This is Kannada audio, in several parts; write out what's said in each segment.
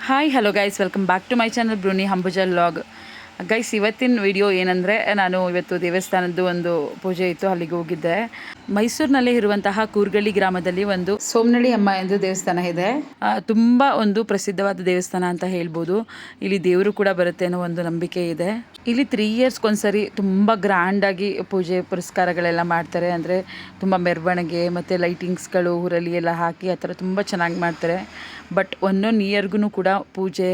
Hi hello guys, welcome back to my channel ಬ್ರೂನಿ ಹಂಬುಜಾ ವ್ಲಾಗ್. ಗೈಸ್, ಇವತ್ತಿನ ವಿಡಿಯೋ ಏನಂದರೆ, ನಾನು ಇವತ್ತು ದೇವಸ್ಥಾನದ್ದು ಒಂದು ಪೂಜೆ ಇತ್ತು, ಅಲ್ಲಿಗೆ ಹೋಗಿದ್ದೆ. ಮೈಸೂರಿನಲ್ಲಿ ಇರುವಂತಹ ಕೂರ್ಗಳ್ಳಿ ಗ್ರಾಮದಲ್ಲಿ ಒಂದು ಸೋಮನಳ್ಳಿ ಅಮ್ಮ ಎಂದು ದೇವಸ್ಥಾನ ಇದೆ. ತುಂಬ ಒಂದು ಪ್ರಸಿದ್ಧವಾದ ದೇವಸ್ಥಾನ ಅಂತ ಹೇಳ್ಬೋದು. ಇಲ್ಲಿ ದೇವರು ಕೂಡ ಬರುತ್ತೆ ಅನ್ನೋ ಒಂದು ನಂಬಿಕೆ ಇದೆ. ಇಲ್ಲಿ 3 ಇಯರ್ಸ್ಗೊಂದ್ಸರಿ ತುಂಬ ಗ್ರ್ಯಾಂಡಾಗಿ ಪೂಜೆ ಪುರಸ್ಕಾರಗಳೆಲ್ಲ ಮಾಡ್ತಾರೆ. ಅಂದರೆ ತುಂಬ ಮೆರವಣಿಗೆ ಮತ್ತು ಲೈಟಿಂಗ್ಸ್ಗಳು ಊರಲ್ಲಿ ಎಲ್ಲ ಹಾಕಿ ಆ ಥರ ತುಂಬ ಚೆನ್ನಾಗಿ ಮಾಡ್ತಾರೆ. ಬಟ್ 1 ಇಯರ್ಗೂ ಕೂಡ ಪೂಜೆ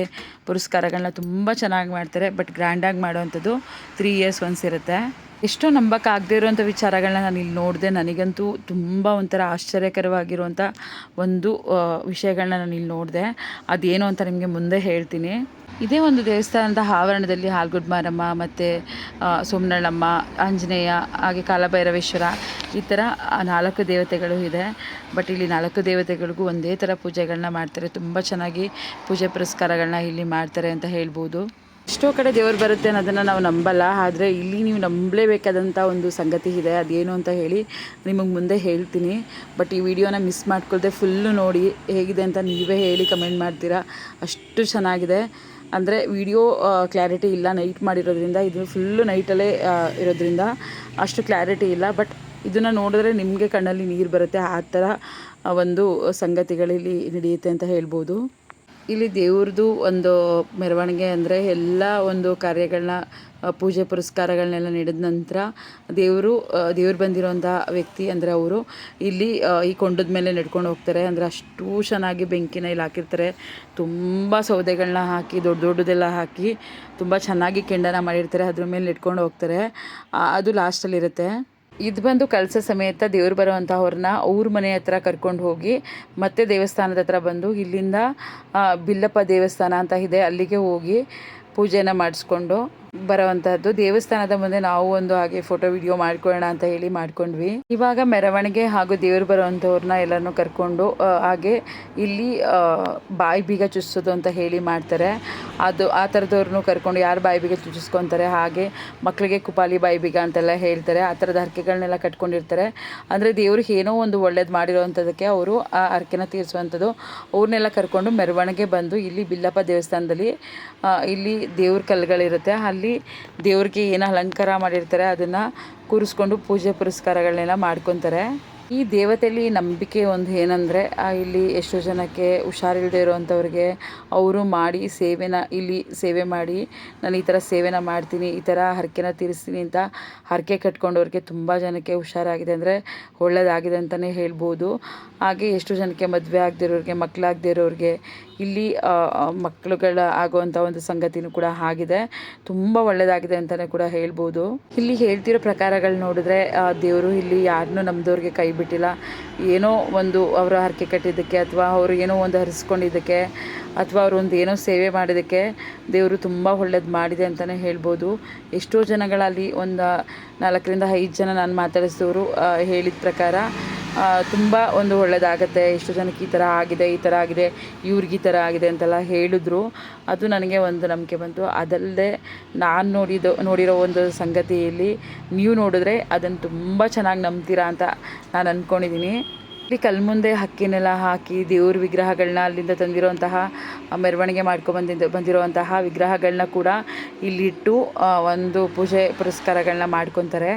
ಪುರಸ್ಕಾರಗಳನ್ನ ತುಂಬ ಚೆನ್ನಾಗಿ ಮಾಡ್ತಾರೆ. ಬಟ್ ಗ್ರ್ಯಾಂಡಾಗಿ ಮಾಡೋವಂಥದ್ದು 3 ಇಯರ್ಸ್ ಒನ್ಸ್ ಇರುತ್ತೆ. ಎಷ್ಟೋ ನಂಬಕ್ಕಾಗದೇ ಇರೋವಂಥ ವಿಚಾರಗಳನ್ನ ನಾನು ಇಲ್ಲಿ ನೋಡಿದೆ. ನನಗಂತೂ ತುಂಬ ಒಂಥರ ಆಶ್ಚರ್ಯಕರವಾಗಿರುವಂಥ ಒಂದು ವಿಷಯಗಳನ್ನ ನಾನು ಇಲ್ಲಿ ನೋಡಿದೆ. ಅದೇನು ಅಂತ ನಿಮಗೆ ಮುಂದೆ ಹೇಳ್ತೀನಿ. ಇದೇ ಒಂದು ದೇವಸ್ಥಾನದ ಆವರಣದಲ್ಲಿ ಹಾಲ್ಗುಡ್ ಮಾರಮ್ಮ ಮತ್ತು ಸೋಮನಳ್ಳಮ್ಮ, ಆಂಜನೇಯ, ಹಾಗೆ ಕಾಲಭೈರವೇಶ್ವರ, ಈ ಥರ 4 ದೇವತೆಗಳು ಇದೆ. ಬಟ್ ಇಲ್ಲಿ 4 ದೇವತೆಗಳಿಗೂ ಒಂದೇ ಥರ ಪೂಜೆಗಳನ್ನ ಮಾಡ್ತಾರೆ. ತುಂಬ ಚೆನ್ನಾಗಿ ಪೂಜೆ ಪುರಸ್ಕಾರಗಳನ್ನ ಇಲ್ಲಿ ಮಾಡ್ತಾರೆ ಅಂತ ಹೇಳ್ಬೋದು. ಎಷ್ಟೋ ಕಡೆ ದೇವರು ಬರುತ್ತೆ ಅನ್ನೋದನ್ನು ನಾವು ನಂಬಲ್ಲ, ಆದರೆ ಇಲ್ಲಿ ನೀವು ನಂಬಲೇಬೇಕಾದಂಥ ಒಂದು ಸಂಗತಿ ಇದೆ. ಅದೇನು ಅಂತ ಹೇಳಿ ನಿಮಗೆ ಮುಂದೆ ಹೇಳ್ತೀನಿ. ಬಟ್ ಈ ವಿಡಿಯೋನ ಮಿಸ್ ಮಾಡ್ಕೊಳ್ದೆ ಫುಲ್ಲು ನೋಡಿ, ಹೇಗಿದೆ ಅಂತ ನೀವೇ ಹೇಳಿ ಕಮೆಂಟ್ ಮಾಡ್ತೀರಾ. ಅಷ್ಟು ಚೆನ್ನಾಗಿದೆ. ಅಂದರೆ ವಿಡಿಯೋ ಕ್ಲಾರಿಟಿ ಇಲ್ಲ, ನೈಟ್ ಮಾಡಿರೋದ್ರಿಂದ. ಇದು ಫುಲ್ಲು ನೈಟಲ್ಲೇ ಇರೋದ್ರಿಂದ ಅಷ್ಟು ಕ್ಲಾರಿಟಿ ಇಲ್ಲ. ಬಟ್ ಇದನ್ನು ನೋಡಿದ್ರೆ ನಿಮಗೆ ಕಣ್ಣಲ್ಲಿ ನೀರು ಬರುತ್ತೆ. ಆ ಥರ ಒಂದು ಸಂಗತಿಗಳಲ್ಲಿ ನಡೆಯುತ್ತೆ ಅಂತ ಹೇಳ್ಬೋದು. ಇಲ್ಲಿ ದೇವ್ರದ್ದು ಒಂದು ಮೆರವಣಿಗೆ ಅಂದರೆ ಎಲ್ಲ ಒಂದು ಕಾರ್ಯಗಳನ್ನ, ಪೂಜೆ ಪುರಸ್ಕಾರಗಳನ್ನೆಲ್ಲ ನಡೆದ ನಂತರ ದೇವ್ರು ಬಂದಿರೋಂಥ ವ್ಯಕ್ತಿ ಅಂದರೆ ಅವರು ಇಲ್ಲಿ ಈ ಕೊಂಡದ ಮೇಲೆ ನಡ್ಕೊಂಡು ಹೋಗ್ತಾರೆ. ಅಂದರೆ ಅಷ್ಟು ಚೆನ್ನಾಗಿ ಬೆಂಕಿನ ಇಲ್ಲಿ ಹಾಕಿರ್ತಾರೆ. ತುಂಬ ಸೌದೆಗಳನ್ನ ಹಾಕಿ ದೊಡ್ಡದೆಲ್ಲ ಹಾಕಿ ತುಂಬ ಚೆನ್ನಾಗಿ ಕೆಂಡನ ಮಾಡಿರ್ತಾರೆ. ಅದ್ರ ಮೇಲೆ ನಡ್ಕೊಂಡು ಹೋಗ್ತಾರೆ. ಅದು ಲಾಸ್ಟಲ್ಲಿರುತ್ತೆ. ಇದು ಬಂದು ಕಳಸ ಸಮೇತ ದೇವ್ರು ಬರೋವಂಥವ್ರನ್ನ ಅವ್ರ ಮನೆ ಹತ್ರ ಕರ್ಕೊಂಡು ಹೋಗಿ ಮತ್ತೆ ದೇವಸ್ಥಾನದ ಹತ್ರ ಬಂದು ಇಲ್ಲಿಂದ ಬಿಲ್ಲಪ್ಪ ದೇವಸ್ಥಾನ ಅಂತ ಇದೆ, ಅಲ್ಲಿಗೆ ಹೋಗಿ ಪೂಜೆನ ಮಾಡಿಸ್ಕೊಂಡು ಬರೋವಂಥದ್ದು. ದೇವಸ್ಥಾನದ ಮುಂದೆ ನಾವು ಒಂದು ಹಾಗೆ ಫೋಟೋ ವಿಡಿಯೋ ಮಾಡ್ಕೊಳ್ಳೋಣ ಅಂತ ಹೇಳಿ ಮಾಡ್ಕೊಂಡ್ವಿ. ಇವಾಗ ಮೆರವಣಿಗೆ ಹಾಗೂ ದೇವ್ರು ಬರೋವಂಥವ್ರನ್ನ ಎಲ್ಲರನ್ನೂ ಕರ್ಕೊಂಡು ಹಾಗೆ ಇಲ್ಲಿ ಬಾಯಿ ಬೀಗ ಚುಚ್ಸೋದು ಅಂತ ಹೇಳಿ ಮಾಡ್ತಾರೆ. ಅದು ಆ ಥರದವ್ರನ್ನೂ ಕರ್ಕೊಂಡು ಯಾರು ಬಾಯಿ ಬೀಗ ಚುಚ್ಚಿಸ್ಕೊತಾರೆ, ಹಾಗೆ ಮಕ್ಕಳಿಗೆ ಕುಪಾಲಿ ಬಾಯಿ ಬೀಗ ಅಂತೆಲ್ಲ ಹೇಳ್ತಾರೆ. ಆ ಥರದ ಹರಕೆಗಳನ್ನೆಲ್ಲ ಕಟ್ಕೊಂಡಿರ್ತಾರೆ. ಅಂದರೆ ದೇವ್ರಿಗೆ ಏನೋ ಒಂದು ಒಳ್ಳೇದು ಮಾಡಿರೋವಂಥದ್ದಕ್ಕೆ ಅವರು ಆ ಹರಕೆನ ತೀರಿಸುವಂಥದ್ದು. ಅವ್ರನ್ನೆಲ್ಲ ಕರ್ಕೊಂಡು ಮೆರವಣಿಗೆ ಬಂದು ಇಲ್ಲಿ ಬಿಲ್ಲಪ್ಪ ದೇವಸ್ಥಾನದಲ್ಲಿ ಇಲ್ಲಿ ದೇವ್ರ ಕಲ್ಲುಗಳಿರುತ್ತೆ, ಅಲ್ಲಿ ದೇವ್ರಿಗೆ ಏನು ಅಲಂಕಾರ ಮಾಡಿರ್ತಾರೆ ಅದನ್ನು ಕೂರಿಸ್ಕೊಂಡು ಪೂಜೆ ಪುರಸ್ಕಾರಗಳನ್ನೆಲ್ಲ ಮಾಡ್ಕೊತಾರೆ. ಈ ದೇವತೆಯಲ್ಲಿ ನಂಬಿಕೆ ಒಂದು ಏನಂದರೆ, ಇಲ್ಲಿ ಎಷ್ಟೋ ಜನಕ್ಕೆ ಹುಷಾರಿಲ್ಲದೆ ಇರೋವಂಥವ್ರಿಗೆ ಅವರು ಮಾಡಿ ಇಲ್ಲಿ ಸೇವೆ ಮಾಡಿ, ನಾನು ಈ ಥರ ಸೇವೆನ ಮಾಡ್ತೀನಿ, ಈ ಥರ ಹರಕೆನ ತೀರಿಸ್ತೀನಿ ಅಂತ ಹರಕೆ ಕಟ್ಕೊಂಡವ್ರಿಗೆ ತುಂಬ ಜನಕ್ಕೆ ಹುಷಾರಾಗಿದೆ, ಅಂದರೆ ಒಳ್ಳೆಯದಾಗಿದೆ ಅಂತಲೇ ಹೇಳ್ಬೋದು. ಹಾಗೆ ಎಷ್ಟೋ ಜನಕ್ಕೆ ಮದುವೆ ಆಗದಿರೋರಿಗೆ, ಮಕ್ಕಳಾಗದಿರೋರಿಗೆ ಇಲ್ಲಿ ಮಕ್ಕಳುಗಳ ಆಗುವಂಥ ಒಂದು ಸಂಗತಿನೂ ಕೂಡ ಆಗಿದೆ. ತುಂಬ ಒಳ್ಳೆಯದಾಗಿದೆ ಅಂತಲೇ ಕೂಡ ಹೇಳ್ಬೋದು. ಇಲ್ಲಿ ಹೇಳ್ತಿರೋ ಪ್ರಕಾರಗಳು ನೋಡಿದ್ರೆ ದೇವರು ಇಲ್ಲಿ ಯಾರನ್ನೂ ನಮ್ಮದವ್ರಿಗೆ ಕೈ ಬಿಟ್ಟಿಲ್ಲ. ಏನೋ ಒಂದು ಅವರ ಹರಕೆ ಕಟ್ಟಿದ್ದಕ್ಕೆ, ಅಥವಾ ಅವರು ಏನೋ ಒಂದು ಹರಿಸ್ಕೊಂಡಿದ್ದಕ್ಕೆ, ಅಥವಾ ಅವರು ಒಂದು ಏನೋ ಸೇವೆ ಮಾಡಿದ್ದಕ್ಕೆ ದೇವರು ತುಂಬ ಒಳ್ಳೇದು ಮಾಡಿದೆ ಅಂತಲೇ ಹೇಳ್ಬೋದು. ಎಷ್ಟೋ ಜನಗಳಲ್ಲಿ ಒಂದು 4ರಿಂದ 5 ಜನ ನಾನು ಮಾತಾಡಿಸಿದವರು ಹೇಳಿದ ಪ್ರಕಾರ ತುಂಬ ಒಂದು ಒಳ್ಳೆಯದಾಗತ್ತೆ, ಎಷ್ಟು ಜನಕ್ಕೆ ಈ ಥರ ಆಗಿದೆ, ಇವ್ರಿಗೆ ಈ ಥರ ಆಗಿದೆ ಅಂತೆಲ್ಲ ಹೇಳಿದ್ರು. ಅದು ನನಗೆ ಒಂದು ನಂಬಿಕೆ ಬಂತು. ಅದಲ್ಲದೆ ನಾನು ನೋಡಿರೋ ಒಂದು ಸಂಗತಿಯಲ್ಲಿ ನೀವು ನೋಡಿದ್ರೆ ಅದನ್ನು ತುಂಬ ಚೆನ್ನಾಗಿ ನಂಬ್ತೀರಾ ಅಂತ ನಾನು ಅಂದ್ಕೊಂಡಿದ್ದೀನಿ. ಇಲ್ಲಿ ಕಲ್ಮುಂದೆ ಹಕ್ಕಿನೆಲ್ಲ ಹಾಕಿ ದೇವ್ರ ವಿಗ್ರಹಗಳನ್ನ ಅಲ್ಲಿಂದ ತಂದಿರುವಂತಹ ಮೆರವಣಿಗೆ ಬಂದಿರುವಂತಹ ವಿಗ್ರಹಗಳನ್ನ ಕೂಡ ಇಲ್ಲಿಟ್ಟು ಒಂದು ಪೂಜೆ ಪುರಸ್ಕಾರಗಳನ್ನ ಮಾಡ್ಕೊತಾರೆ.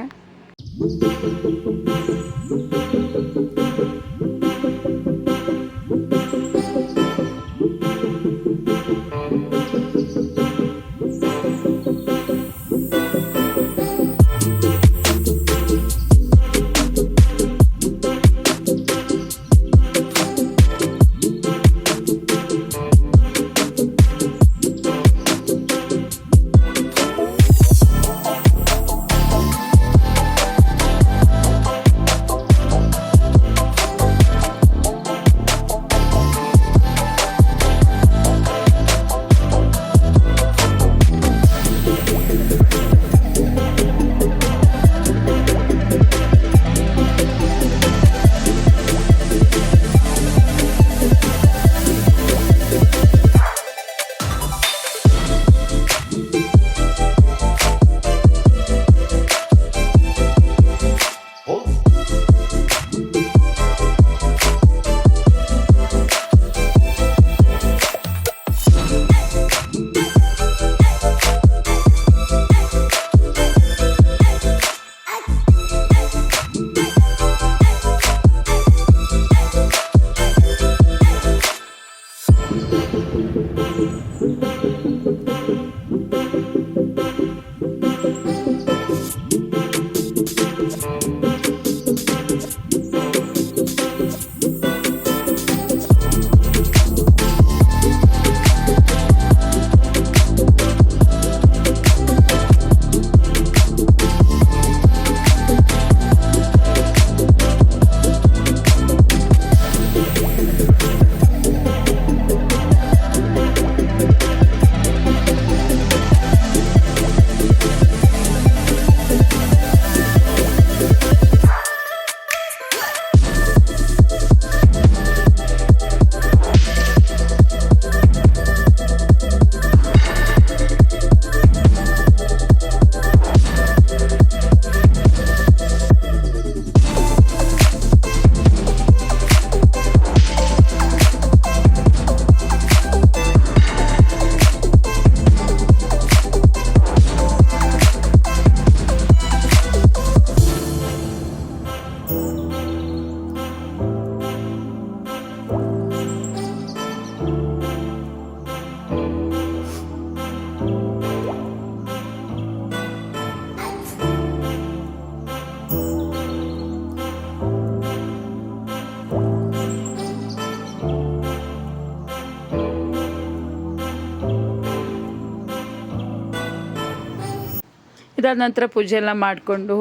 ಇದಾದ ನಂತರ ಪೂಜೆ ಎಲ್ಲ ಮಾಡಿಕೊಂಡು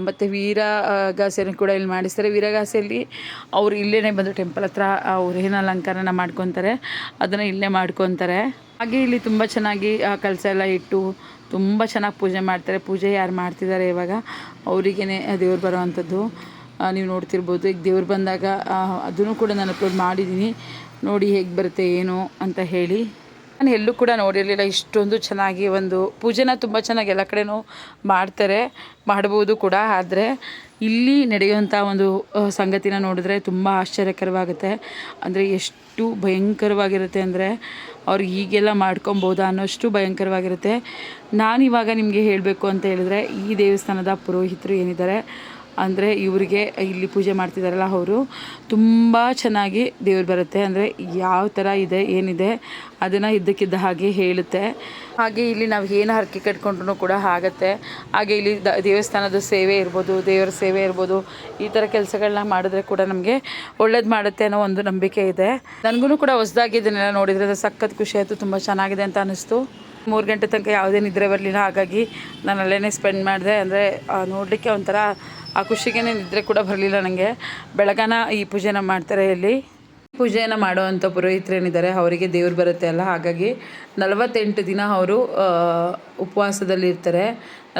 ಮತ್ತು ವೀರಗಾಸೆಯನ್ನು ಕೂಡ ಇಲ್ಲಿ ಮಾಡಿಸ್ತಾರೆ. ವೀರಗಾಸೆಯಲ್ಲಿ ಅವರು ಇಲ್ಲೇ ಬಂದು ಟೆಂಪಲ್ ಹತ್ರ ಅವ್ರು ಏನು ಅಲಂಕಾರನ ಮಾಡ್ಕೊತಾರೆ ಅದನ್ನು ಇಲ್ಲೇ ಮಾಡ್ಕೊತಾರೆ. ಹಾಗೆ ಇಲ್ಲಿ ತುಂಬ ಚೆನ್ನಾಗಿ ಕಳಸ ಎಲ್ಲ ಇಟ್ಟು ತುಂಬ ಚೆನ್ನಾಗಿ ಪೂಜೆ ಮಾಡ್ತಾರೆ. ಪೂಜೆ ಯಾರು ಮಾಡ್ತಿದ್ದಾರೆ ಇವಾಗ ಅವರಿಗೇ ದೇವ್ರು ಬರೋವಂಥದ್ದು ನೀವು ನೋಡ್ತಿರ್ಬೋದು. ಈಗ ದೇವ್ರು ಬಂದಾಗ ಅದನ್ನು ಕೂಡ ನಾನು ಅಪ್ಲೋಡ್ ಮಾಡಿದ್ದೀನಿ, ನೋಡಿ ಹೇಗೆ ಬರುತ್ತೆ ಏನು ಅಂತ ಹೇಳಿ. ನಾನು ಎಲ್ಲೂ ಕೂಡ ನೋಡಿರಲಿಲ್ಲ ಇಷ್ಟೊಂದು ಚೆನ್ನಾಗಿ ಒಂದು ಪೂಜೆನ ತುಂಬ ಚೆನ್ನಾಗಿ ಎಲ್ಲ ಕಡೆನೂ ಮಾಡ್ತಾರೆ, ಮಾಡ್ಬೋದು ಕೂಡ. ಆದರೆ ಇಲ್ಲಿ ನಡೆಯುವಂಥ ಒಂದು ಸಂಗತಿನ ನೋಡಿದ್ರೆ ತುಂಬ ಆಶ್ಚರ್ಯಕರವಾಗುತ್ತೆ. ಅಂದರೆ ಎಷ್ಟು ಭಯಂಕರವಾಗಿರುತ್ತೆ ಅಂದರೆ ಅವ್ರು ಹೀಗೆಲ್ಲ ಮಾಡ್ಕೊಬೋದಾ ಅನ್ನೋಷ್ಟು ಭಯಂಕರವಾಗಿರುತ್ತೆ. ನಾನಿವಾಗ ನಿಮಗೆ ಹೇಳಬೇಕು ಅಂತ ಹೇಳಿದ್ರೆ ಈ ದೇವಸ್ಥಾನದ ಪುರೋಹಿತರು ಏನಿದ್ದಾರೆ ಅಂದರೆ ಇವರಿಗೆ ಇಲ್ಲಿ ಪೂಜೆ ಮಾಡ್ತಿದ್ದಾರಲ್ಲ ಅವರು ತುಂಬ ಚೆನ್ನಾಗಿ ದೇವ್ರು ಬರುತ್ತೆ. ಅಂದರೆ ಯಾವ ಥರ ಇದೆ ಏನಿದೆ ಅದನ್ನು ಇದ್ದಕ್ಕಿದ್ದ ಹಾಗೆ ಹೇಳುತ್ತೆ. ಹಾಗೆ ಇಲ್ಲಿ ನಾವು ಏನು ಹರಕೆ ಕಟ್ಕೊಂಡ್ರೂ ಕೂಡ ಆಗುತ್ತೆ. ಹಾಗೆ ಇಲ್ಲಿ ದೇವಸ್ಥಾನದ ಸೇವೆ ಇರ್ಬೋದು, ದೇವರ ಸೇವೆ ಇರ್ಬೋದು, ಈ ಥರ ಕೆಲಸಗಳನ್ನ ಮಾಡಿದ್ರೆ ಕೂಡ ನಮಗೆ ಒಳ್ಳೇದು ಮಾಡುತ್ತೆ ಅನ್ನೋ ಒಂದು ನಂಬಿಕೆ ಇದೆ. ನನಗೂ ಕೂಡ ಹೊಸದಾಗಿ ಇದನ್ನೆಲ್ಲ ನೋಡಿದರೆ ಅದು ಸಖತ್ ಖುಷಿ ಆಯಿತು, ತುಂಬ ಚೆನ್ನಾಗಿದೆ ಅಂತ ಅನ್ನಿಸ್ತು. 3 ಗಂಟೆ ತನಕ ಯಾವುದೇ ನಿದ್ರೆ ಬರಲಿಲ್ಲ, ಹಾಗಾಗಿ ನಾನು ಅಲ್ಲೇ ಸ್ಪೆಂಡ್ ಮಾಡಿದೆ. ಅಂದರೆ ನೋಡಲಿಕ್ಕೆ ಒಂಥರ ಆ ಖುಷಿಗೆ ನಿದ್ರೆ ಕೂಡ ಬರಲಿಲ್ಲ ನನಗೆ. ಬೆಳಗಾನ ಈ ಪೂಜೆನ ಮಾಡ್ತಾರೆ. ಇಲ್ಲಿ ಪೂಜೆಯನ್ನು ಮಾಡುವಂಥ ಪುರೋಹಿತರೇನಿದ್ದಾರೆ ಅವರಿಗೆ ದೇವ್ರು ಬರುತ್ತೆ ಅಲ್ಲ, ಹಾಗಾಗಿ 48 ದಿನ ಅವರು ಉಪವಾಸದಲ್ಲಿರ್ತಾರೆ.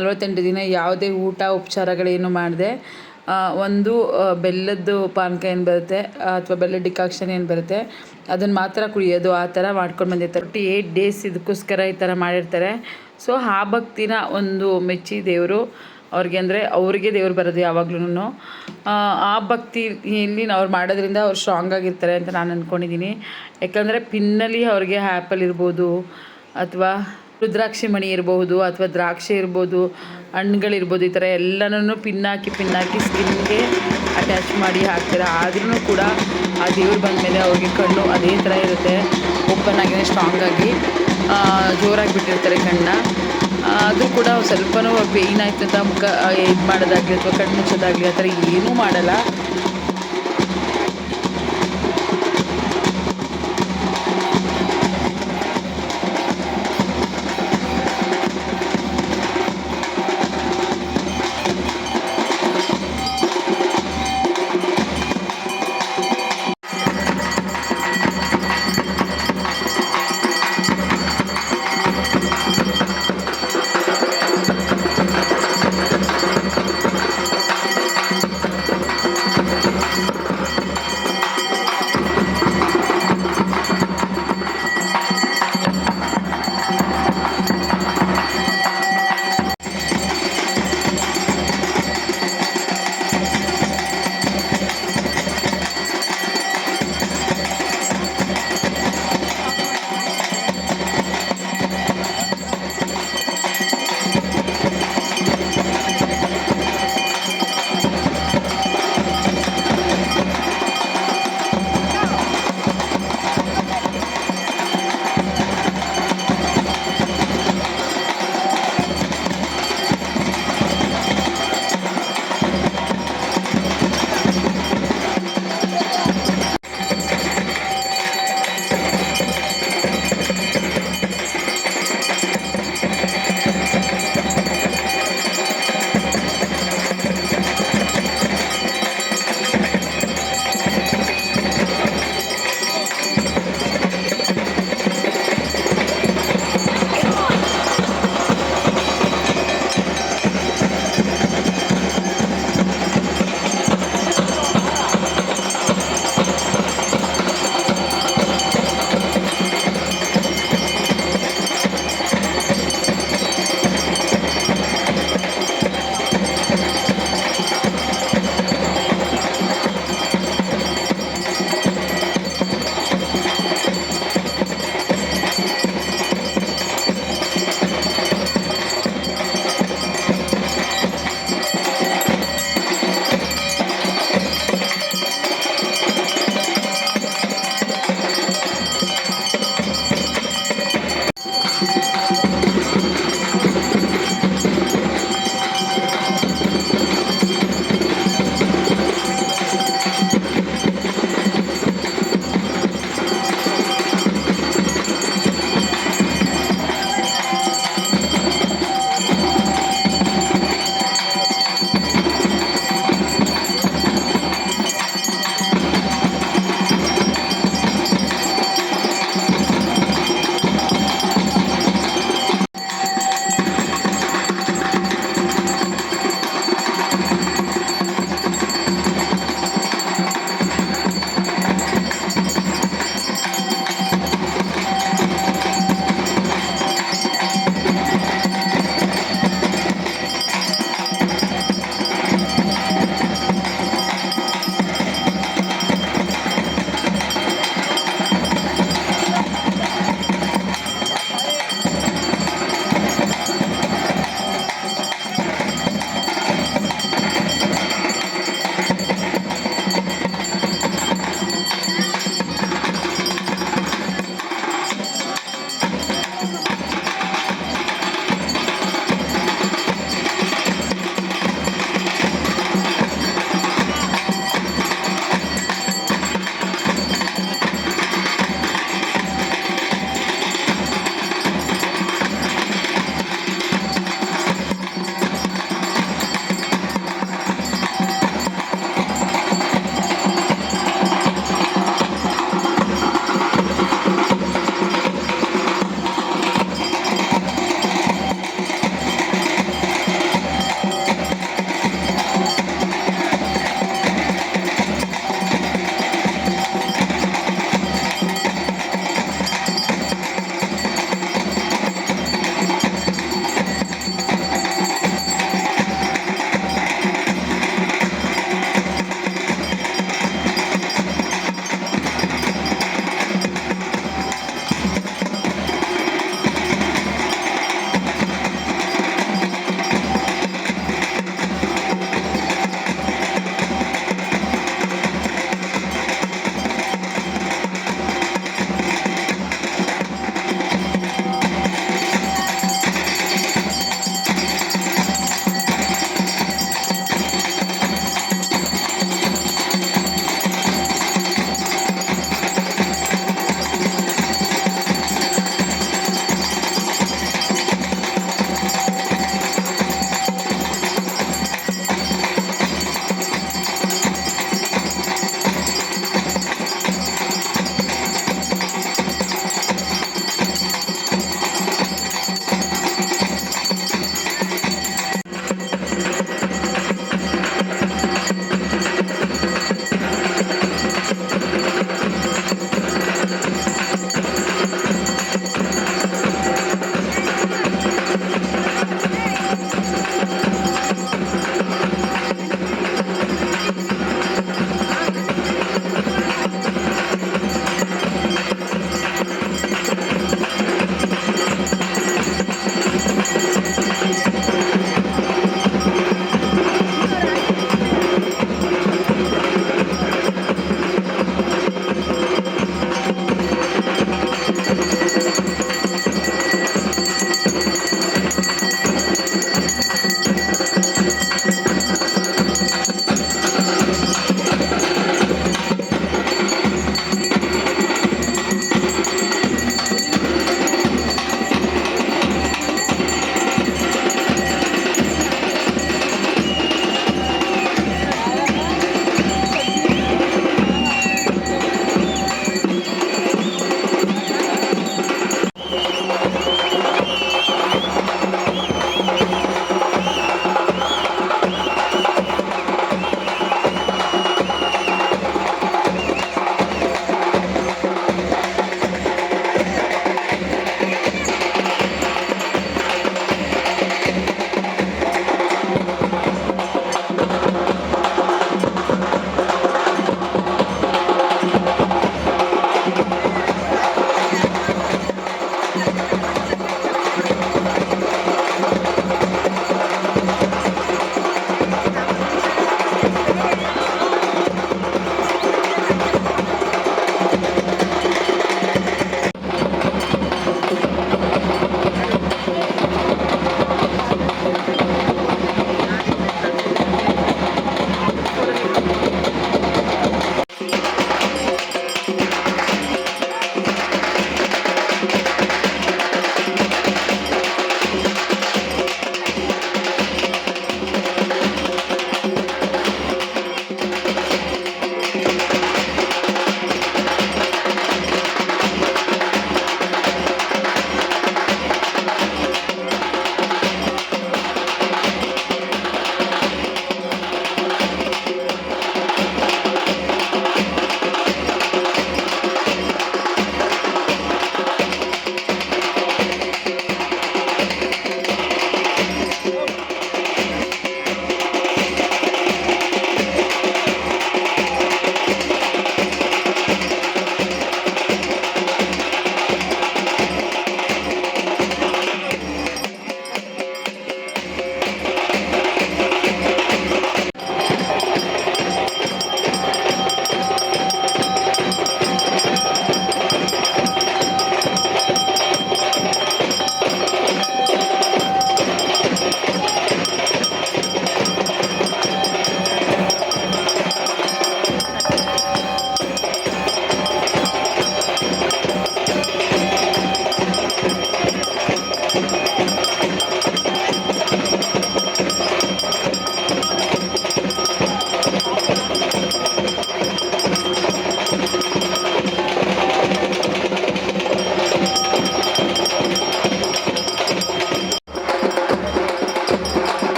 48 ದಿನ ಯಾವುದೇ ಊಟ ಉಪಚಾರಗಳೇನು ಮಾಡದೆ ಒಂದು ಬೆಲ್ಲದ್ದು ಪಾನಕ ಏನು ಬರುತ್ತೆ ಅಥವಾ ಬೆಲ್ಲದ ಡಿಕಾಕ್ಷನ್ ಏನು ಬರುತ್ತೆ ಅದನ್ನು ಮಾತ್ರ ಕುಡಿಯೋದು, ಆ ಥರ ಮಾಡ್ಕೊಂಡು ಬಂದಿರ್ತಾರೆ. 8 ಡೇಸ್ ಇದಕ್ಕೋಸ್ಕರ ಈ ಥರ ಮಾಡಿರ್ತಾರೆ. ಸೊ ಆ ಭಕ್ತಿನ ಒಂದು ಮೆಚ್ಚಿ ದೇವರು ಅವ್ರಿಗೆ, ಅಂದರೆ ಅವ್ರಿಗೆ ದೇವ್ರು ಬರೋದು ಯಾವಾಗ್ಲೂ ಆ ಭಕ್ತಿಯಲ್ಲಿ ಅವ್ರು ಮಾಡೋದ್ರಿಂದ ಅವ್ರು ಸ್ಟ್ರಾಂಗ್ ಆಗಿರ್ತಾರೆ ಅಂತ ನಾನು ಅಂದ್ಕೊಂಡಿದ್ದೀನಿ. ಯಾಕಂದರೆ ಪಿನ್ನಲ್ಲಿ ಅವ್ರಿಗೆ ಆ್ಯಪಲ್ ಇರ್ಬೋದು ಅಥವಾ ರುದ್ರಾಕ್ಷಿ ಮಣಿ ಇರ್ಬೋದು ಅಥವಾ ದ್ರಾಕ್ಷಿ ಇರ್ಬೋದು, ಹಣ್ಣುಗಳಿರ್ಬೋದು, ಈ ಥರ ಎಲ್ಲನೂ ಪಿನ್ನಾಕಿ ಸ್ಕಿನ್ಗೆ ಅಟ್ಯಾಚ್ ಮಾಡಿ ಹಾಕ್ತಾರೆ. ಆದ್ರೂ ಕೂಡ ಆ ದೇವ್ರು ಬಂದಮೇಲೆ ಅವ್ರಿಗೆ ಕಣ್ಣು ಅದೇ ಥರ ಇರುತ್ತೆ, ಓಪನ್ ಆಗಿನೇ ಸ್ಟ್ರಾಂಗಾಗಿ ಜೋರಾಗಿ ಬಿಟ್ಟಿರ್ತಾರೆ ಕಣ್ಣ. ಅದು ಕೂಡ ಸ್ವಲ್ಪನೂ ಪೇಯ್ನ್ ಆಯ್ತು ಅಂತ ಮುಖ ಇದು ಮಾಡೋದಾಗಲಿ ಅಥವಾ ಕಣ್ಣು ಮುಚ್ಚೋದಾಗಲಿ ಆ ಥರ ಏನೂ ಮಾಡಲ್ಲ.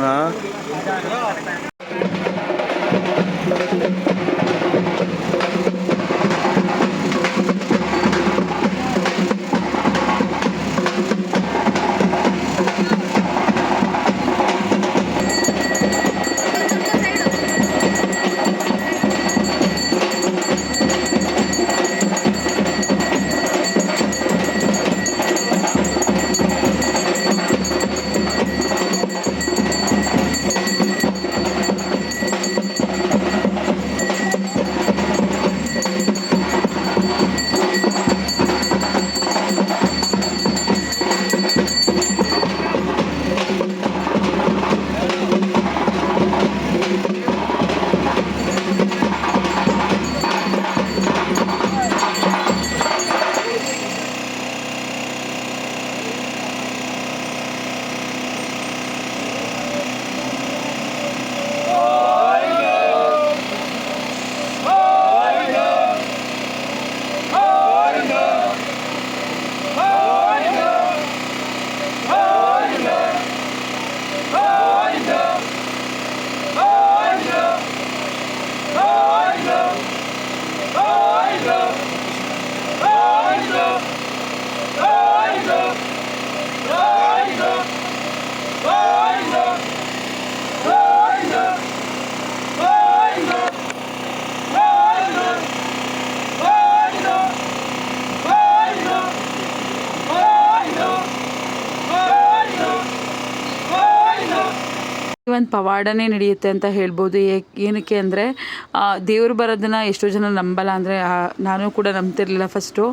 ಹಾಂ ಒಂದು ಪವಾಡನೇ ನಡೆಯುತ್ತೆ ಅಂತ ಹೇಳ್ಬೋದು. ಏನಕ್ಕೆ ಅಂದರೆ ದೇವರು ಬರೋದನ್ನು ಎಷ್ಟೋ ಜನ ನಂಬಲ್ಲ. ಅಂದರೆ ನಾನು ಕೂಡ ನಂಬ್ತಿರ್ಲಿಲ್ಲ ಫಸ್ಟು.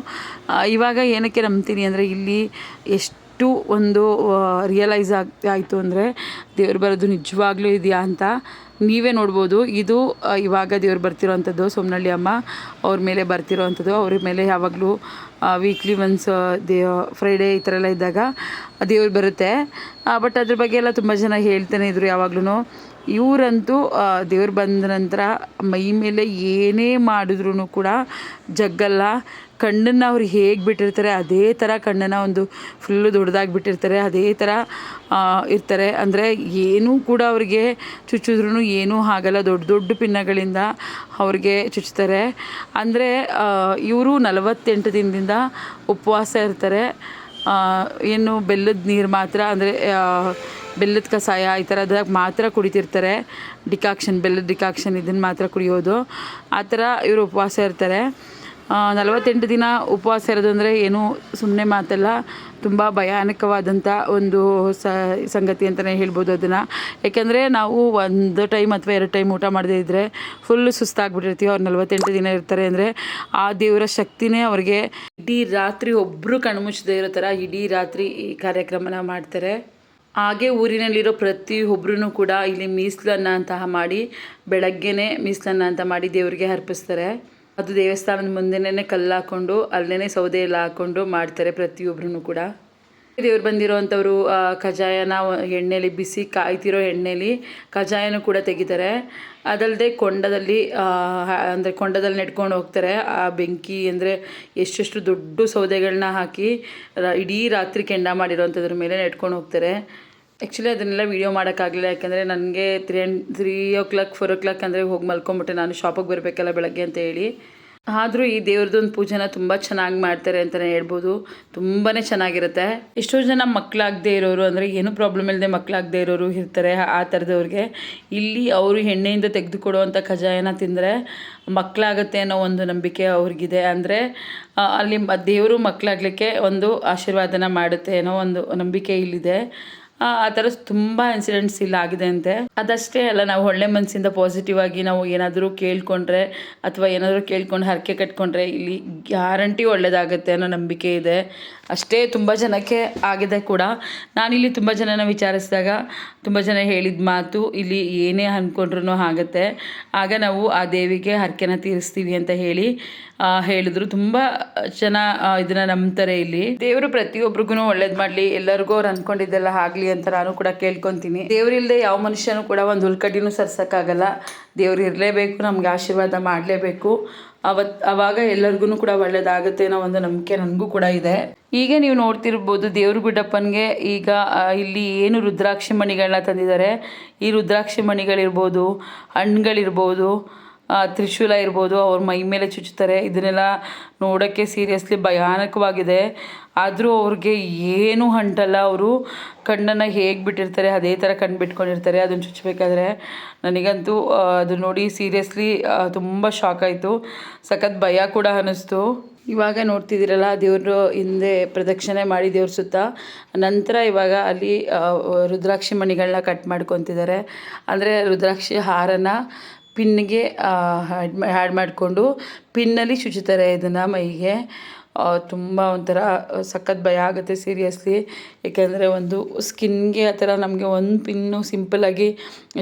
ಇವಾಗ ಏನಕ್ಕೆ ನಂಬ್ತೀನಿ ಅಂದರೆ ಇಲ್ಲಿ ಎಷ್ಟು ಒಂದು ರಿಯಲೈಸ್ ಆಯಿತು ಅಂದರೆ ದೇವ್ರು ಬರೋದು ನಿಜವಾಗ್ಲೂ ಇದೆಯಾ ಅಂತ ನೀವೇ ನೋಡ್ಬೋದು. ಇದು ಇವಾಗ ದೇವ್ರು ಬರ್ತಿರೋವಂಥದ್ದು ಸೋಮನಹಳ್ಳಿ ಅಮ್ಮ ಅವ್ರ ಮೇಲೆ ಬರ್ತಿರೋವಂಥದ್ದು. ಅವ್ರ ಮೇಲೆ ಯಾವಾಗಲೂ ವೀಕ್ಲಿ ಒನ್ಸ್ ಫ್ರೈಡೇ ಈ ಥರ ಎಲ್ಲ ಇದ್ದಾಗ ದೇವ್ರು ಬರುತ್ತೆ. ಬಟ್ ಅದ್ರ ಬಗ್ಗೆ ಎಲ್ಲ ತುಂಬ ಜನ ಹೇಳ್ತಾನೆ ಇದ್ರು ಯಾವಾಗ್ಲೂ. ಇವರಂತೂ ದೇವ್ರು ಬಂದ ನಂತರ ಮೈ ಮೇಲೆ ಏನೇ ಮಾಡಿದ್ರೂ ಕೂಡ ಜಗ್ಗಲ್ಲ. ಕಣ್ಣನ್ನು ಅವ್ರು ಹೇಗೆ ಬಿಟ್ಟಿರ್ತಾರೆ ಅದೇ ಥರ ಕಣ್ಣನ್ನು ಒಂದು ಫುಲ್ಲು ದೊಡ್ಡದಾಗಿ ಬಿಟ್ಟಿರ್ತಾರೆ, ಅದೇ ಥರ ಇರ್ತಾರೆ. ಅಂದರೆ ಏನೂ ಕೂಡ ಅವ್ರಿಗೆ ಚುಚ್ಚಿದ್ರೂ ಏನೂ ಆಗಲ್ಲ. ದೊಡ್ಡ ದೊಡ್ಡ ಪಿನ್ನಗಳಿಂದ ಅವ್ರಿಗೆ ಚುಚ್ತಾರೆ. ಅಂದರೆ ಇವರು 48 ದಿನದಿಂದ ಉಪವಾಸ ಇರ್ತಾರೆ. ಏನು ಬೆಲ್ಲದ ನೀರು ಮಾತ್ರ, ಅಂದರೆ ಬೆಲ್ಲದ ಕಷಾಯ ಈ ಥರದಾಗ ಮಾತ್ರ ಕುಡಿತಿರ್ತಾರೆ. ಬೆಲ್ಲದ ಡಿಕಾಕ್ಷನ್ ಇದನ್ನು ಮಾತ್ರ ಕುಡಿಯೋದು. ಆ ಥರ ಇವರು ಉಪವಾಸ ಇರ್ತಾರೆ. 48 ದಿನ ಉಪವಾಸ ಇರೋದು ಅಂದರೆ ಏನು ಸುಮ್ಮನೆ ಮಾತಲ್ಲ, ತುಂಬ ಭಯಾನಕವಾದಂಥ ಒಂದು ಸಂಗತಿ ಅಂತಲೇ ಹೇಳ್ಬೋದು ಅದನ್ನು. ಯಾಕೆಂದರೆ ನಾವು 1 ಟೈಮ್ ಅಥವಾ 2 ಟೈಮ್ ಊಟ ಮಾಡದೇ ಇದ್ದರೆ ಫುಲ್ಲು ಸುಸ್ತಾಗ್ಬಿಟ್ಟಿರ್ತೀವಿ. ಅವ್ರು 48 ದಿನ ಇರ್ತಾರೆ ಅಂದರೆ ಆ ದೇವರ ಶಕ್ತಿನೇ ಅವ್ರಿಗೆ ಇಡೀ ರಾತ್ರಿ ಒಬ್ಬರು ಕಣ್ಮುಚ್ಚದೇ ಇರೋ ಥರ ಇಡೀ ರಾತ್ರಿ ಈ ಕಾರ್ಯಕ್ರಮನ ಮಾಡ್ತಾರೆ. ಹಾಗೆ ಊರಿನಲ್ಲಿರೋ ಪ್ರತಿಯೊಬ್ಬರೂ ಕೂಡ ಇಲ್ಲಿ ಮೀಸಲನ್ನ ಅಂತಹ ಮಾಡಿ ಬೆಳಗ್ಗೆನೇ ಮೀಸಲನ್ನ ಅಂತ ಮಾಡಿ ದೇವರಿಗೆ ಅರ್ಪಿಸ್ತಾರೆ. ಅದು ದೇವಸ್ಥಾನದ ಮುಂದೆನೇ ಕಲ್ಲು ಹಾಕ್ಕೊಂಡು ಅಲ್ಲೇ ಸೌದೆ ಎಲ್ಲ ಹಾಕ್ಕೊಂಡು ಮಾಡ್ತಾರೆ ಪ್ರತಿಯೊಬ್ಬರೂ ಕೂಡ. ದೇವ್ರು ಬಂದಿರೋವಂಥವ್ರು ಕಜ್ಜಾಯನ ಎಣ್ಣೆಲಿ ಬಿಸಿ ಕಾಯ್ತಿರೋ ಎಣ್ಣೆಲಿ ಕಜ್ಜಾಯನೂ ಕೂಡ ತೆಗಿತಾರೆ. ಅದಲ್ಲದೆ ಕೊಂಡದಲ್ಲಿ ನೆಡ್ಕೊಂಡು ಹೋಗ್ತಾರೆ. ಆ ಬೆಂಕಿ ಅಂದರೆ ಎಷ್ಟೆಷ್ಟು ದೊಡ್ಡ ಸೌದೆಗಳನ್ನ ಹಾಕಿ ಇಡೀ ರಾತ್ರಿ ಕೆಂಡ ಮಾಡಿರೋವಂಥದ್ರ ಮೇಲೆ ನೆಡ್ಕೊಂಡು ಹೋಗ್ತಾರೆ. ಆ್ಯಕ್ಚುಲಿ ಅದನ್ನೆಲ್ಲ ವೀಡಿಯೋ ಮಾಡೋಕ್ಕಾಗಲಿಲ್ಲ. ಯಾಕೆಂದರೆ ನನಗೆ 3 o'clock 4 o'clock ಅಂದರೆ ಹೋಗಿ ಮಲ್ಕೊಂಬಿಟ್ಟೆ, ನಾನು ಶಾಪಿಗೆ ಬರಬೇಕಲ್ಲ ಬೆಳಗ್ಗೆ ಅಂತ ಹೇಳಿ. ಆದರೂ ಈ ದೇವ್ರದ್ದೊಂದು ಪೂಜೆನ ತುಂಬ ಚೆನ್ನಾಗಿ ಮಾಡ್ತಾರೆ ಅಂತಲೇ ಹೇಳ್ಬೋದು. ತುಂಬಾ ಚೆನ್ನಾಗಿರುತ್ತೆ. ಎಷ್ಟೋ ಜನ ಮಕ್ಕಳಾಗದೇ ಇರೋರು, ಅಂದರೆ ಏನೂ ಪ್ರಾಬ್ಲಮ್ ಇಲ್ಲದೆ ಮಕ್ಕಳಾಗದೇ ಇರೋರು ಇರ್ತಾರೆ. ಆ ಥರದವ್ರಿಗೆ ಇಲ್ಲಿ ಅವರು ಎಣ್ಣೆಯಿಂದ ತೆಗೆದುಕೊಡುವಂಥ ಕಜ್ಜಾಯನ ತಿಂದರೆ ಮಕ್ಕಳಾಗುತ್ತೆ ಅನ್ನೋ ಒಂದು ನಂಬಿಕೆ ಅವ್ರಿಗಿದೆ. ಅಂದರೆ ಅಲ್ಲಿ ದೇವರು ಮಕ್ಕಳಾಗಲಿಕ್ಕೆ ಒಂದು ಆಶೀರ್ವಾದನ ಮಾಡುತ್ತೆ ಅನ್ನೋ ಒಂದು ನಂಬಿಕೆ ಇಲ್ಲಿದೆ. ಆ ಥರ ತುಂಬ ಇನ್ಸಿಡೆಂಟ್ಸ್ ಇಲ್ಲ ಆಗಿದೆ ಅಂತೆ. ಅದಷ್ಟೇ ಅಲ್ಲ, ನಾವು ಒಳ್ಳೆ ಮನಸ್ಸಿಂದ ಪಾಸಿಟಿವ್ ಆಗಿ ನಾವು ಏನಾದರೂ ಕೇಳ್ಕೊಂಡ್ರೆ ಅಥವಾ ಏನಾದರೂ ಕೇಳ್ಕೊಂಡು ಹರಕೆ ಕಟ್ಕೊಂಡ್ರೆ ಇಲ್ಲಿ ಗ್ಯಾರಂಟಿ ಒಳ್ಳೆಯದಾಗುತ್ತೆ ಅನ್ನೋ ನಂಬಿಕೆ ಇದೆ. ಅಷ್ಟೇ ತುಂಬ ಜನಕ್ಕೆ ಆಗಿದೆ ಕೂಡ. ನಾನಿಲ್ಲಿ ತುಂಬ ಜನನ ವಿಚಾರಿಸಿದಾಗ ತುಂಬ ಜನ ಹೇಳಿದ ಮಾತು, ಇಲ್ಲಿ ಏನೇ ಅಂದ್ಕೊಂಡ್ರೂ ಆಗುತ್ತೆ, ಆಗ ನಾವು ಆ ದೇವಿಗೆ ಹರಕೆನ ತೀರಿಸ್ತೀವಿ ಅಂತ ಹೇಳಿದ್ರು. ತುಂಬ ಜನ ಇದನ್ನು ನಂಬ್ತಾರೆ. ಇಲ್ಲಿ ದೇವರು ಪ್ರತಿಯೊಬ್ರಿಗೂ ಒಳ್ಳೇದು ಮಾಡಲಿ, ಎಲ್ಲರಿಗೂ ಅವ್ರು ಅಂದ್ಕೊಂಡಿದ್ದೆಲ್ಲ ಆಗಲಿ ಅಂತ ನಾನು ಕೂಡ ಕೇಳ್ಕೊತೀನಿ. ದೇವರಿಲ್ಲದೆ ಯಾವ ಮನುಷ್ಯನೂ ಕೂಡ ಒಂದು ಹುಲ್ಕಡ್ಡಿನೂ ಸರ್ಸೋಕ್ಕಾಗಲ್ಲ. ದೇವ್ರು ಇರಲೇಬೇಕು, ನಮ್ಗೆ ಆಶೀರ್ವಾದ ಮಾಡಲೇಬೇಕು. ಆವಾಗ ಎಲ್ಲರಿಗೂ ಕೂಡ ಒಳ್ಳೇದಾಗುತ್ತೆ ಅನ್ನೋ ಒಂದು ನಂಬಿಕೆ ನನಗೂ ಕೂಡ ಇದೆ. ಈಗ ನೀವು ನೋಡ್ತಿರ್ಬೋದು ದೇವ್ರ ಗುಡ್ಡಪ್ಪನಿಗೆ ಈಗ ಇಲ್ಲಿ ಏನು ರುದ್ರಾಕ್ಷಿ ಮಣಿಗಳನ್ನ ತಂದಿದ್ದಾರೆ. ಈ ರುದ್ರಾಕ್ಷಿ ಮಣಿಗಳಿರ್ಬೋದು, ಹಣ್ಣುಗಳಿರ್ಬೋದು, ತ್ರಿಶೂಲ ಇರ್ಬೋದು, ಅವ್ರ ಮೈ ಮೇಲೆ ಚುಚ್ಚುತ್ತಾರೆ. ಇದನ್ನೆಲ್ಲ ನೋಡೋಕ್ಕೆ ಸೀರಿಯಸ್ಲಿ ಭಯಾನಕವಾಗಿದೆ. ಆದರೂ ಅವ್ರಿಗೆ ಏನೂ ಅಂಟಲ್ಲ. ಅವರು ಕಣ್ಣನ್ನು ಹೇಗೆ ಬಿಟ್ಟಿರ್ತಾರೆ ಅದೇ ಥರ ಕಣ್ಣು ಬಿಟ್ಕೊಂಡಿರ್ತಾರೆ ಅದನ್ನು ಚುಚ್ಚಬೇಕಾದ್ರೆ. ನನಗಂತೂ ಅದು ನೋಡಿ ಸೀರಿಯಸ್ಲಿ ತುಂಬ ಶಾಕ್ ಆಯಿತು. ಸಖತ್ ಭಯ ಕೂಡ ಅನ್ನಿಸ್ತು. ಇವಾಗ ನೋಡ್ತಿದ್ದೀರಲ್ಲ, ದೇವರು ಹಿಂದೆ ಪ್ರದಕ್ಷಿಣೆ ಮಾಡಿ ದೇವ್ರ ಸುತ್ತ ನಂತರ ಇವಾಗ ಅಲ್ಲಿ ರುದ್ರಾಕ್ಷಿ ಮಣಿಗಳನ್ನ ಕಟ್ ಮಾಡ್ಕೊತಿದ್ದಾರೆ. ಅಂದರೆ ರುದ್ರಾಕ್ಷಿ ಹಾರನ ಪಿನ್ಗೆ ಆ್ಯಡ್ ಮಾಡಿಕೊಂಡು ಪಿನ್ನಲ್ಲಿ ಚುಚ್ಚುತ್ತಾರೆ ಇದನ್ನು ಮೈಗೆ. ತುಂಬ ಒಂಥರ ಸಖತ್ ಭಯ ಆಗುತ್ತೆ ಸೀರಿಯಸ್ಲಿ. ಏಕೆಂದರೆ ಒಂದು ಸ್ಕಿನ್ಗೆ ಆ ಥರ ನಮಗೆ ಒಂದು ಪಿನ್ನು ಸಿಂಪಲ್ಲಾಗಿ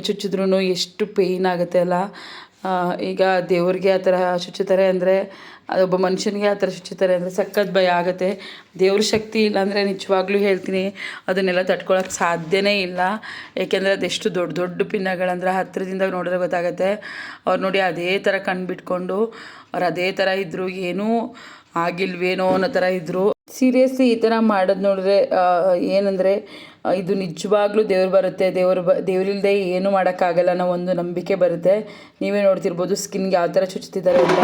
ಚುಚ್ಚಿದ್ರೂ ಎಷ್ಟು ಪೇಯ್ನ್ ಆಗುತ್ತೆ ಅಲ್ಲ. ಈಗ ದೇವ್ರಿಗೆ ಆ ಥರ ಚುಚ್ಚುತ್ತಾರೆ ಅಂದರೆ, ಅದೊಬ್ಬ ಮನುಷ್ಯನಿಗೆ ಆ ಥರ ಚುಚ್ಚುತ್ತಾರೆ ಅಂದರೆ ಸಖತ್ ಭಯ ಆಗುತ್ತೆ. ದೇವ್ರ ಶಕ್ತಿ ಇಲ್ಲಾಂದರೆ ನಿಜವಾಗ್ಲೂ ಹೇಳ್ತೀನಿ ಅದನ್ನೆಲ್ಲ ತಡ್ಕೊಳಕ್ಕೆ ಸಾಧ್ಯನೇ ಇಲ್ಲ. ಏಕೆಂದರೆ ಅದೆಷ್ಟು ದೊಡ್ಡ ದೊಡ್ಡ ಪಿನ್ನಗಳಂದ್ರೆ ಹತ್ತಿರದಿಂದ ನೋಡಿದ್ರೆ ಗೊತ್ತಾಗುತ್ತೆ. ಅವ್ರು ನೋಡಿ ಅದೇ ಥರ ಕಣ್ಣು ಬಿಟ್ಕೊಂಡು ಅವ್ರು ಅದೇ ಥರ ಇದ್ದರು, ಏನೂ ಆಗಿಲ್ವೇನೋ ಅನ್ನೋ ಥರ ಇದ್ದರು. ಸೀರಿಯಸ್ಲಿ ಈ ಥರ ಮಾಡೋದು ನೋಡಿದ್ರೆ ಏನಂದರೆ ಇದು ನಿಜವಾಗ್ಲೂ ದೇವ್ರು ಬರುತ್ತೆ, ದೇವ್ರಿಲ್ಲದೆ ಏನೂ ಮಾಡೋಕ್ಕಾಗಲ್ಲ ಅನ್ನೋ ಒಂದು ನಂಬಿಕೆ ಬರುತ್ತೆ. ನೀವೇ ನೋಡ್ತಿರ್ಬೋದು ಸ್ಕಿನ್ಗೆ ಯಾವ ಥರ ಚುಚ್ಚುತ್ತಿದ್ದಾರೆ ಅಂತ.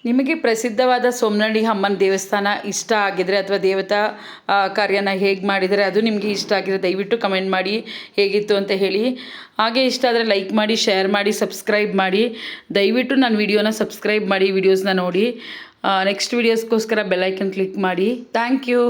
ನಿಮಗೆ ಪ್ರಸಿದ್ಧವಾದ ಸೋಮನಹಳ್ಳಿ ಅಮ್ಮನ ದೇವಸ್ಥಾನ ಇಷ್ಟ ಆಗಿದರೆ ಅಥವಾ ದೇವತಾ ಕಾರ್ಯನ ಹೇಗೆ ಮಾಡಿದರೆ ಅದು ನಿಮಗೆ ಇಷ್ಟ ಆಗಿದ್ರೆ ದಯವಿಟ್ಟು ಕಮೆಂಟ್ ಮಾಡಿ ಹೇಗಿತ್ತು ಅಂತ ಹೇಳಿ. ಹಾಗೆ ಇಷ್ಟ ಆದರೆ ಲೈಕ್ ಮಾಡಿ, ಶೇರ್ ಮಾಡಿ, ಸಬ್ಸ್ಕ್ರೈಬ್ ಮಾಡಿ. ದಯವಿಟ್ಟು ನನ್ನ ವಿಡಿಯೋನ ಸಬ್ಸ್ಕ್ರೈಬ್ ಮಾಡಿ, ವಿಡಿಯೋಸ್ನ ನೋಡಿ. ನೆಕ್ಸ್ಟ್ ವೀಡಿಯೋಸ್ಗೋಸ್ಕರ ಬೆಲ್ಲೈಕನ್ ಕ್ಲಿಕ್ ಮಾಡಿ. Thank you.